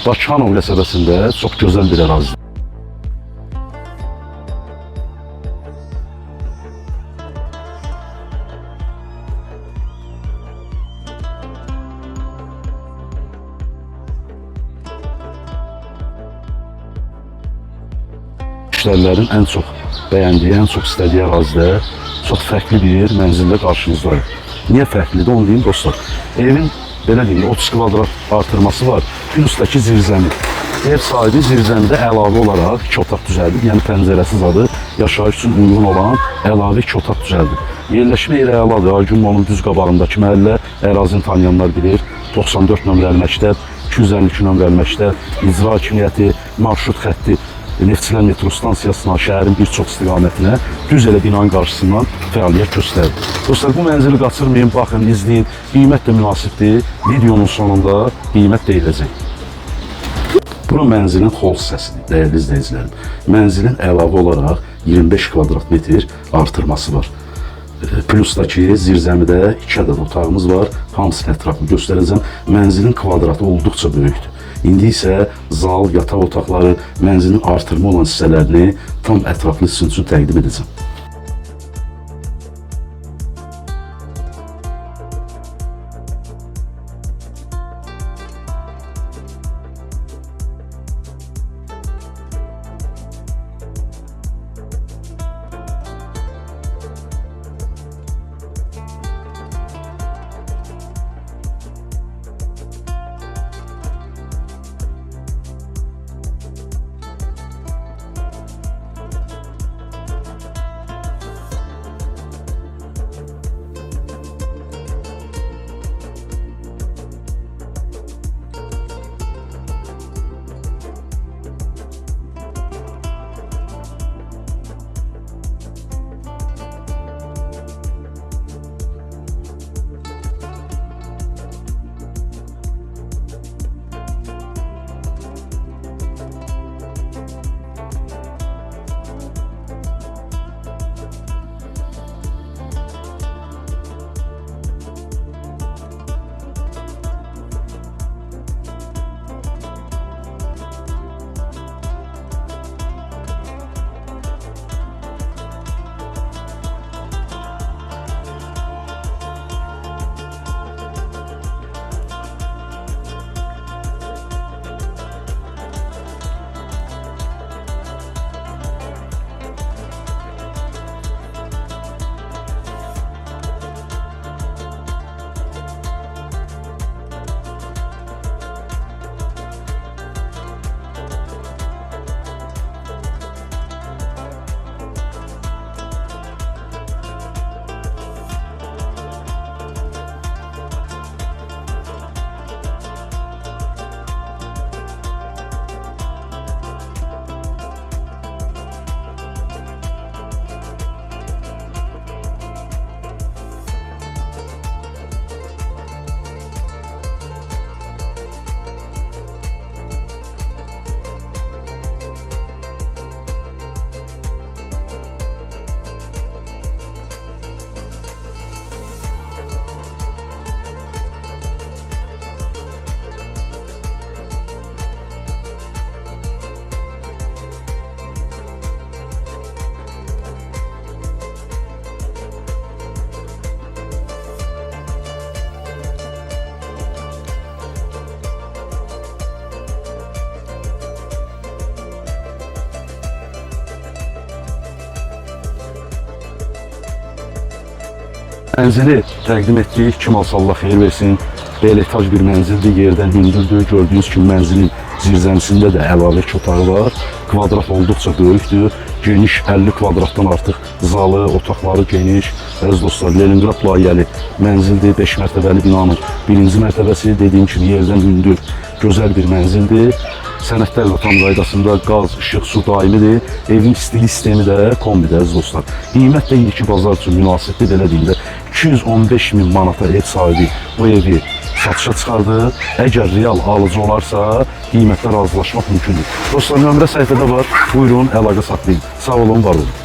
Bakıxanov qəsəbəsində çox gözəl bir ərazidir. Müştərilərin ən çox bəyəndiyi, ən çox istədiyi ərazidə çox fərqli bir mənzillə qarşınızdayıq. Niyə fərqlidir onu deyim dostlar. Evin belə deyim 30 kvadrat artırması var. Plusdakı zirzəmi. Ev sahibi zirzəmidə əlavə olaraq 2 otaq düzəldib. Yəni pəncərəsiz adı yaşayış üçün uyğun olan əlavə 2 otaq düzəldib. Yerləşmə yeri əladır. Aygün Molun düz qabağındakı məhəllə, ərazini tanıyanlar bilir. 94 nömrəli məktəb, 252 nömrəli məktəb, icra hakimiyyəti, marşrut xətti, Neftçilər metro stansiyasına, şəhərin bir çox istiqamətinə düz elə binanın qarşısından fəaliyyət göstərdi. Dostlar, bu mənzili qaçırmayın, baxın, izləyin. Qiymət də münasibdir. Videonun sonunda qiymət deyiləcək. Bura mənzilin xol hissəsidir, dəyərli izləyicilərim. Mənzilin əlavə olaraq 25 kvadrat metr artırması var. Plusdakı zirzəmidə 2 ədəd otağımız var. Hamısının ətrafını göstərəcəm. Mənzilin kvadratı olduqca böyükdür. İndi isə zal, yataq otaqları, mənzilin artırma olan hissələrini tam ətraflı sizin üçün təqdim edəcəm. Mənzili təqdim etdik. Kim alsa Allah xeyir versin. Belə etaj bir mənzildir, yerdən hündürdür. Gördüyünüz kimi mənzilin zirzəmisində də əlavə 2 otağı var. Kvadrat olduqca böyükdür. Geniş 50 kvadratdan artıq zalı, otaqları geniş. Əziz dostlar, Leningrad layihəli mənzildir. 5 mərtəbəli binanın 1-ci mərtəbəsi. Dediyim kimi yerdən hündür, gözəl bir mənzildir. Sənədlər tam qaydasında qaz, işıq, su daimidir. Evin istili sistemi də kombidir, əziz dostlar. Qiymət də indiki bazar üçün münasibdir, belə deyim də. 215.000 manata ev sahibi bu evi satışa çıxardı. Əgər real alıcı olarsa, qiymətlə razılaşmaq mümkündür. Dostlar, nömrə səhifədə var. Buyurun, əlaqə saxlayın. Sağ olun, var olun.